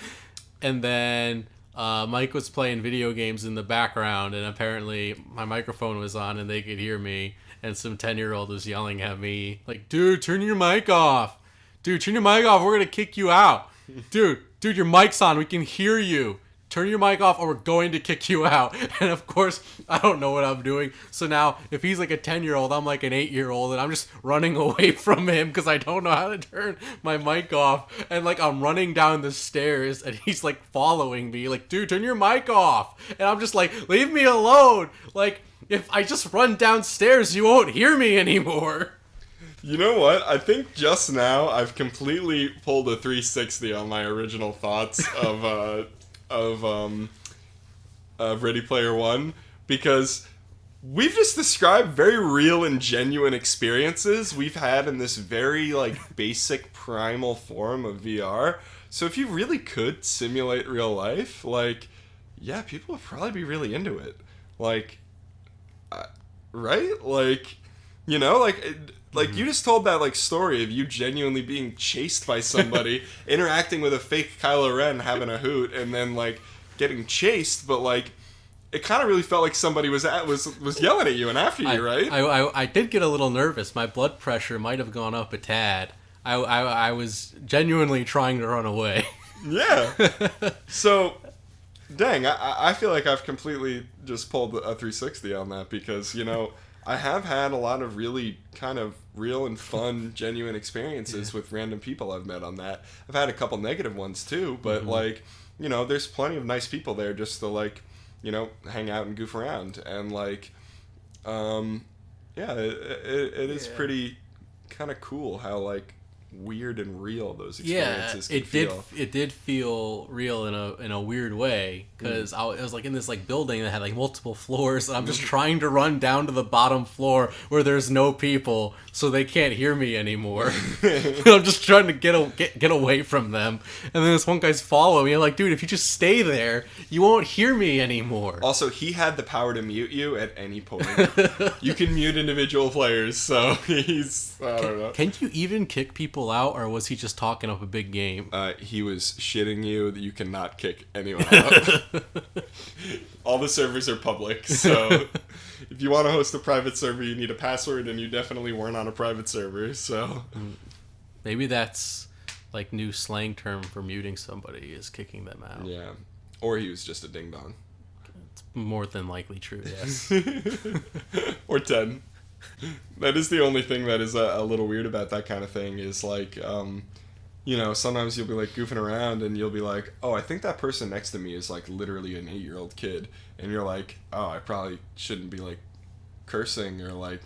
And then Mike was playing video games in the background, and apparently my microphone was on and they could hear me. And some 10-year-old was yelling at me, like, dude, turn your mic off. Dude, turn your mic off. We're going to kick you out. Dude, your mic's on. We can hear you. Turn your mic off or we're going to kick you out. And of course, I don't know what I'm doing. So now, if he's like a 10-year-old, I'm like an 8-year-old, and I'm just running away from him because I don't know how to turn my mic off. And like, I'm running down the stairs, and he's like following me, like, dude, turn your mic off. And I'm just like, leave me alone. Like, if I just run downstairs, you won't hear me anymore. You know what? I think just now I've completely pulled a 360 on my original thoughts of Ready Player One, because we've just described very real and genuine experiences we've had in this very, like, basic primal form of VR. So if you really could simulate real life, like, yeah, people would probably be really into it. Like, right? Like, like you just told that, like, story of you genuinely being chased by somebody, interacting with a fake Kylo Ren, having a hoot, and then, like, getting chased, but, like, it kind of really felt like somebody was yelling at you and after you, right? I did get a little nervous. My blood pressure might have gone up a tad. I was genuinely trying to run away. Yeah. So, dang, I feel like I've completely just pulled a 360 on that, because, I have had a lot of really kind of real and fun, genuine experiences with random people I've met on that. I've had a couple negative ones too, but like, there's plenty of nice people there just to, like, hang out and goof around. And, like, yeah, it is pretty kind of cool how, like, weird and real those experiences can feel. It did feel real in a weird way, because I was like in this like building that had like multiple floors, and I'm just trying to run down to the bottom floor where there's no people, so they can't hear me anymore. I'm just trying to get away from them, and then this one guy's following me. I'm like, dude, if you just stay there, you won't hear me anymore. Also, he had the power to mute you at any point. You can mute individual players, so he's, I don't know. Can you even kick people out, or was he just talking up a big game? He was shitting you that you cannot kick anyone out. All the servers are public, so if you want to host a private server, you need a password, and you definitely weren't on a private server, so... Maybe that's, like, new slang term for muting somebody, is kicking them out. Yeah. Or he was just a ding-dong. It's more than likely true, yes. Or 10. That is the only thing that is a little weird about that kind of thing is like, sometimes you'll be like goofing around and you'll be like, oh, I think that person next to me is like literally an 8-year-old kid. And you're like, oh, I probably shouldn't be like cursing or like,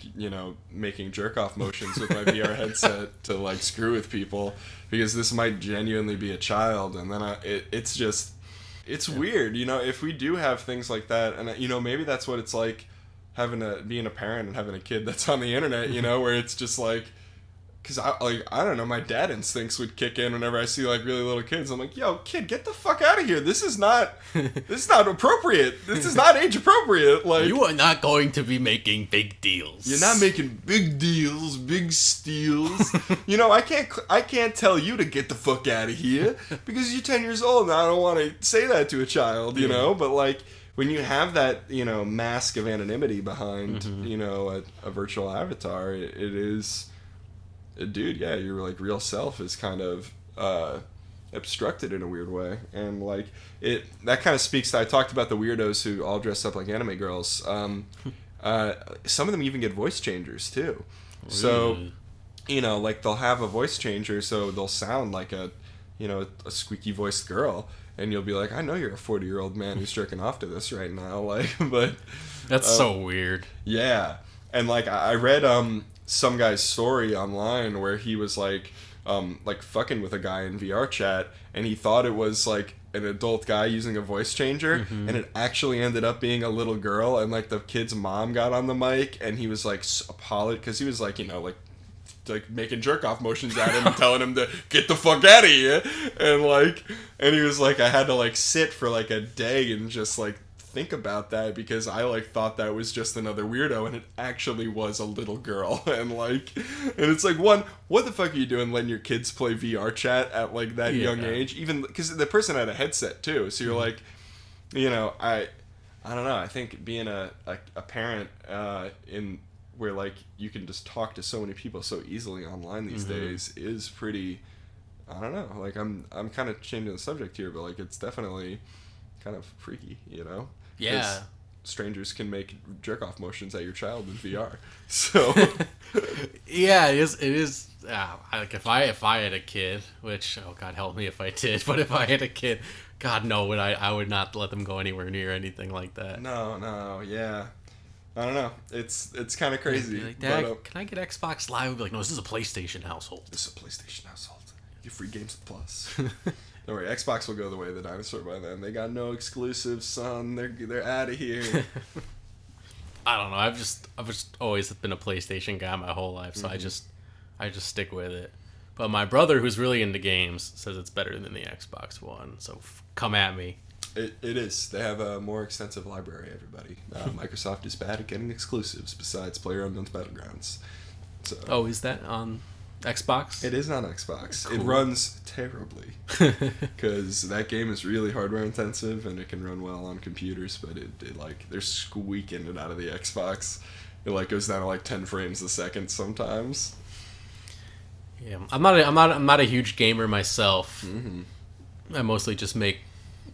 making jerk off motions with my VR headset to like screw with people because this might genuinely be a child. And then it's weird, if we do have things like that. And, maybe that's what it's like being a parent and having a kid that's on the internet, where it's just like, because I don't know, my dad instincts would kick in whenever I see like really little kids. I'm like, yo, kid, get the fuck out of here. This is not appropriate. This is not age appropriate. Like, you are not going to be making big deals. You're not making big deals, big steals. I can't tell you to get the fuck out of here because you're 10 years old and I don't want to say that to a child, but like, when you have that, mask of anonymity behind, a virtual avatar, it is, dude, yeah, your like real self is kind of obstructed in a weird way. And like that kind of speaks to, I talked about the weirdos who all dress up like anime girls. Some of them even get voice changers too. So, like they'll have a voice changer, so they'll sound like a squeaky voiced girl. And you'll be like, I know you're a 40-year-old man who's jerking off to this right now, like, but that's so weird. Yeah, and like I read some guy's story online where he was like fucking with a guy in VR chat, and he thought it was like an adult guy using a voice changer, and it actually ended up being a little girl, and like the kid's mom got on the mic, and he was like apologized because he was like like making jerk off motions at him and telling him to get the fuck out of here, and he was like, I had to like sit for like a day and just like think about that because I like thought that was just another weirdo and it actually was a little girl. And it's like, what the fuck are you doing letting your kids play VR chat at like that young age, even because the person had a headset too, so you're like, I don't know, I think being a parent in where like you can just talk to so many people so easily online these days is pretty, I don't know, like I'm kind of changing the subject here, but like it's definitely kind of freaky, Yeah, strangers can make jerk off motions at your child in VR. So yeah, it is. Like if I had a kid, which, oh God help me if I did, but if I had a kid, God no, I would not let them go anywhere near anything like that. No, yeah. I don't know. It's kind of crazy. Like, Dad, can I get Xbox Live? I'd be like, no, this is a PlayStation household. This is a PlayStation household. Get free games with Plus. Don't worry, Xbox will go the way of the dinosaur by then. They got no exclusives, son. They're out of here. I don't know. I've just always been a PlayStation guy my whole life, so I just stick with it. But my brother, who's really into games, says it's better than the Xbox One. So come at me. It is. They have a more extensive library, everybody. Microsoft is bad at getting exclusives besides PlayerUnknown's Battlegrounds. So, oh, is that on Xbox? It is on Xbox. Cool. It runs terribly because that game is really hardware intensive and it can run well on computers, but it like they're squeaking it out of the Xbox. It like goes down to like 10 frames a second sometimes. Yeah, I'm not a huge gamer myself. I mostly just make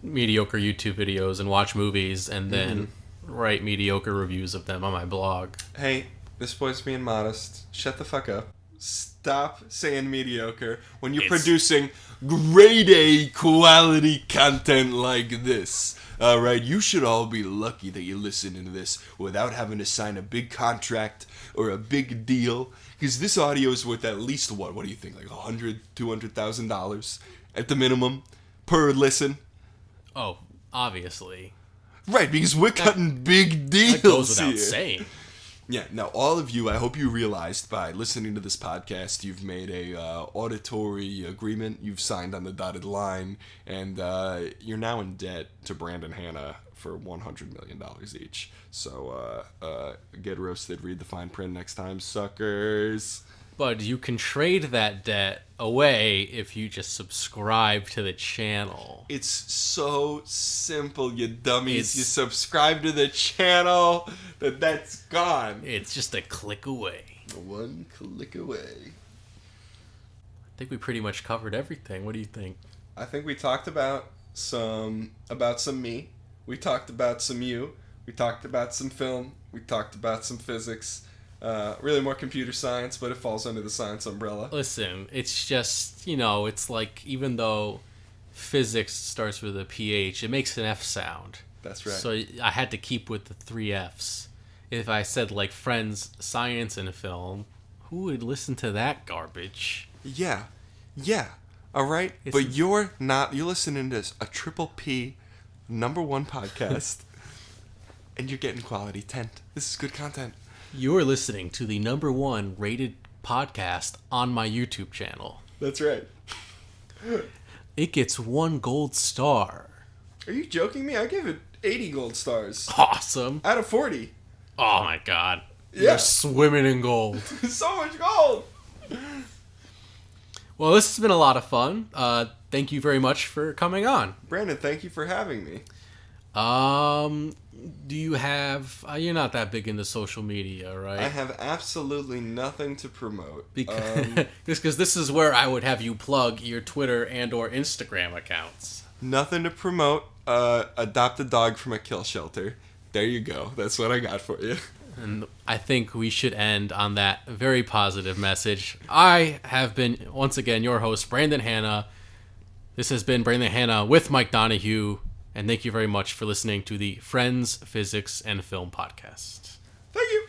mediocre YouTube videos and watch movies and then write mediocre reviews of them on my blog. Hey, this boy's being modest. Shut the fuck up. Stop saying mediocre when you're producing grade A quality content like this. Alright, you should all be lucky that you're listening to this without having to sign a big contract or a big deal. Because this audio is worth at least what do you think? Like $100,000, $200,000 at the minimum per listen? Oh, obviously. Right, because we're cutting big deals that goes without here. saying. Yeah, now all of you, I hope you realized by listening to this podcast, you've made a auditory agreement, you've signed on the dotted line, and you're now in debt to Brandon Hanna for $100 million each. So get roasted, read the fine print next time, suckers. But you can trade that debt away if you just subscribe to the channel. It's so simple, you dummies. You subscribe to the channel, that's gone. It's just a click away. One click away. I think we pretty much covered everything. What do you think? I think we talked about some me. We talked about some you. We talked about some film. We talked about some physics. Really more computer science, but it falls under the science umbrella. Listen, it's just, it's like even though physics starts with a PH, it makes an F sound. That's right. So I had to keep with the 3 Fs. If I said like Friends, Science, and Film, who would listen to that garbage? Yeah. All right, but you're not. You're listening to a triple P, #1 podcast, and you're getting quality tent. This is good content. You're listening to the #1 rated podcast on my YouTube channel. That's right. It gets 1 gold star. Are you joking me? I gave it 80 gold stars. Awesome. Out of 40. Oh my god. Yeah. You're swimming in gold. So much gold. Well, this has been a lot of fun. Thank you very much for coming on. Brandon, thank you for having me. Do you have... you're not that big into social media, right? I have absolutely nothing to promote. Because this is where I would have you plug your Twitter and or Instagram accounts. Nothing to promote. Adopt a dog from a kill shelter. There you go. That's what I got for you. And I think we should end on that very positive message. I have been, once again, your host, Brandon Hanna. This has been Brandon Hanna with Mike Donohue. And thank you very much for listening to the Friends, Physics, and Film podcast. Thank you.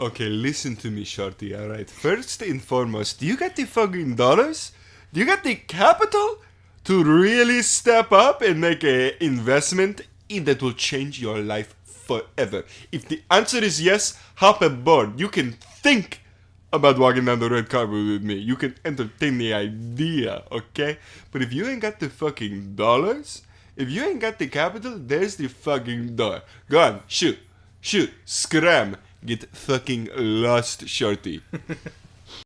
Okay, listen to me, shorty, alright? First and foremost, do you got the fucking dollars? Do you got the capital to really step up and make an investment that will change your life forever? If the answer is yes, hop aboard. You can think about walking down the red carpet with me. You can entertain the idea, okay? But if you ain't got the fucking dollars, if you ain't got the capital, there's the fucking door. Go on, shoot, scram. Get fucking lost, shorty.